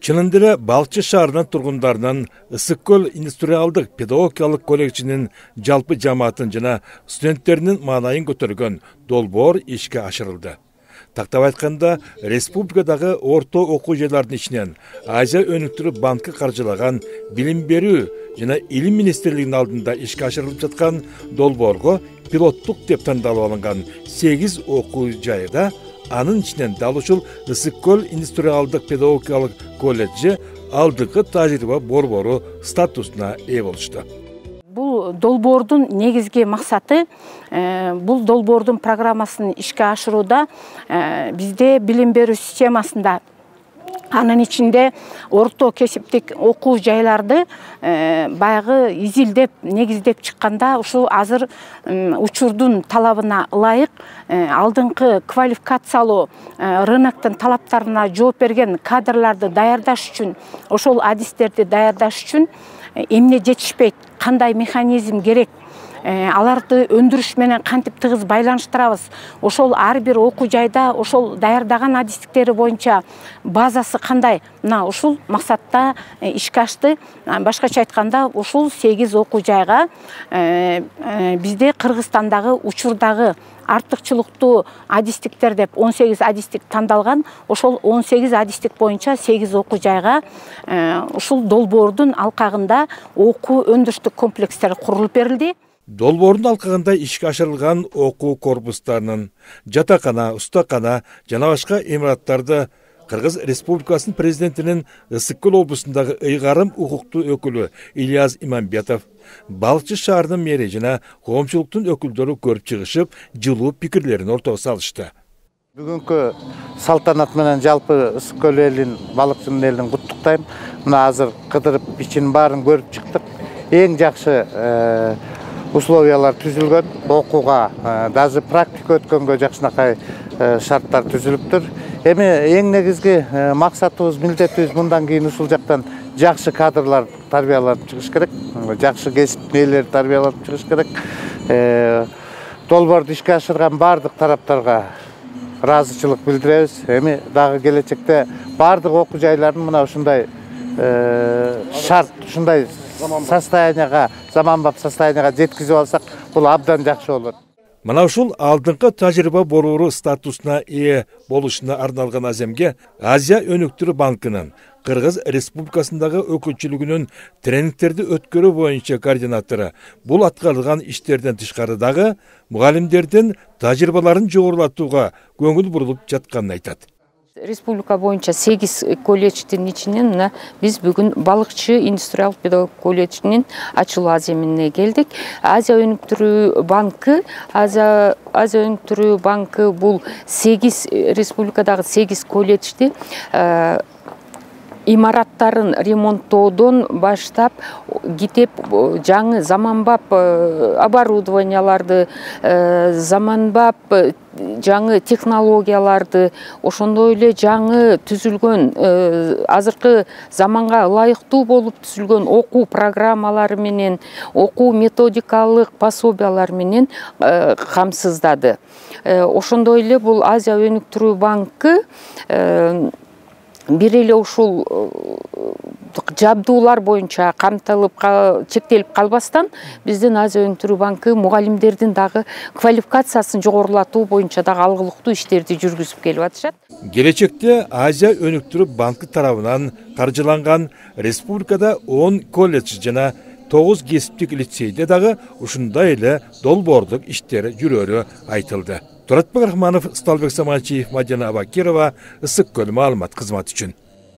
Чынындыра Балчы шаарынын тургундарынан Ысык-Көл индустриалдык педагогикалык колледжинин жалпы жамаатын жана студенттеринин маанайын көтөргөн долбоор ишке ашырылды. Тактап айтканда, республикадагы орто окуу жайлардын ичинен Азия өнүктүрүү банкы каржылаган билим берүү жана илим министрлигинин алдында ишке ашырылып жаткан долбоорго пилоттук деп тандалып алынган 8 окуу жайда анын ичинен дал ушул Ысык-Көл индустриалдык педагогикалык колледжи алдыңкы тажрыйба борбору статусуна ээ болушту. Бул долбоордун негизги максаты, бул долбоордун программасын ишке ашырууда бизде билим берүү системасында анын ичинде орто кесиптик окуу жайларды баягы изилдеп, негиздеп чыкканда ушул азыр учурдун талабына ылайык алдыңкы квалификациялуу рыноктун талаптарына жооп берген кадрларды даярдаш үчүн, ошол адистерди даярдаш үчүн эмне жетишпейт, кандай механизм керек, аларды өндүрүш менен кантип тыгыз байланыштырабыз, ошол ар бир окуу жайда ошол даярдаган адистиктери боюнча базасы кандай, мына ушул максатта ишке ашты. Башкача айтканда, ушул 8 окуу жайга бизде Кыргызстандагы учурдагы артыкчылыктуу адистиктер деп 18 адистик тандалган. Ошол 18 адистик боюнча 8 окуу жайга ушул долбоордун алкагында окуу өндүрүштүк комплекстер курулуп берилди. Долбоордун алкагында ишке ашырылган окуу корпустарынын жатакана, устакана жана башка имараттарды Кыргыз Республикасынын президентинин Ысык-Көл облусундагы ыйгарым укуктуу өкүлү Ильяс Иманбетов, Балчы шаарынын мэри жана коомчулуктун өкүлдөрү көрүп чыгышып, жылуу пикирлерин ортого салышты. Бүгүнкү салтанат менен жалпы Ысык-Көл элин, балыкчынын элин куттуктайм. Мына азыр кыдырып ичинин баарын көрүп чыктык. Эң жакшы условиялар түзүлгөн, окууга, даже практика өткөнгө жакшынакай шарттар түзүлүптүр. Эми эң негизги максатыбыз, милдетибиз мындан кийин ушул жактан жакшы кадрлар тарбияланып чыгыш керек, жакшы кесип ээлери тарбияланып чыгыш керек. Долбоорду ишке ашырган бардык тараптарга ыраазычылык билдиребиз. Эми дагы келечекте бардык окуу жайларын мына ушундай шарт, ушундай состоянияга, заманбап состоянияга жеткизип алсак, бул абдан жакшы болот. Мына ушул алдыңкы тажрыйба борбору статусуна ээ болушуна арналган аземге Азия өнүктүрүү банкынын Кыргыз Республикасындагы өкүлчүлүгүнүн тренингтерди өткөрүү боюнча координатору бул аткарылган иштерден тышкары дагы мугалимдердин тажрыйбаларын жогорулатууга көңүл бурулуп жатканын айтат. Республика боюнча 8 колледждин ичинен биз бүгүн Балыкчы индустриалдык педагогик колледжинин ачылуу аземине келдик. Азия өнүктүрүү банкы бул 8 республикадагы 8 колледжди имараттарын ремонттоодон баштап кетип, жаңы заманбап оборудованияларды, заманбап жаңы технологияларды, ошондой эле жаңы түзүлгөн азыркы заманга ылайыктуу болуп түзүлгөн окуу программалары менен, окуу методикалык пособиялар менен камсыздады. Ошондой эле бул Азия өнүктүрүү банкы бир эле ушул жабдуулар боюнча камтылып чектелип калбастан, биздин Азия өнүктүрүү банкы мугалимдердин дагы квалификациясын жогорулатуу боюнча дагы алгылыктуу иштерди жүргүзүп келип атышат. Келечекте Азия өнүктүрүү банкы тарабынан каржыланган республикада 10 колледж жана 9 кесиптик лицейде дагы ушундай эле долбоордук иштери жүрөрү айтылды. Туратбек Рахманов, Сталбек Саманчиев, Мадина Абакирова, Ысык-Көл маалымат кызматы үчүн.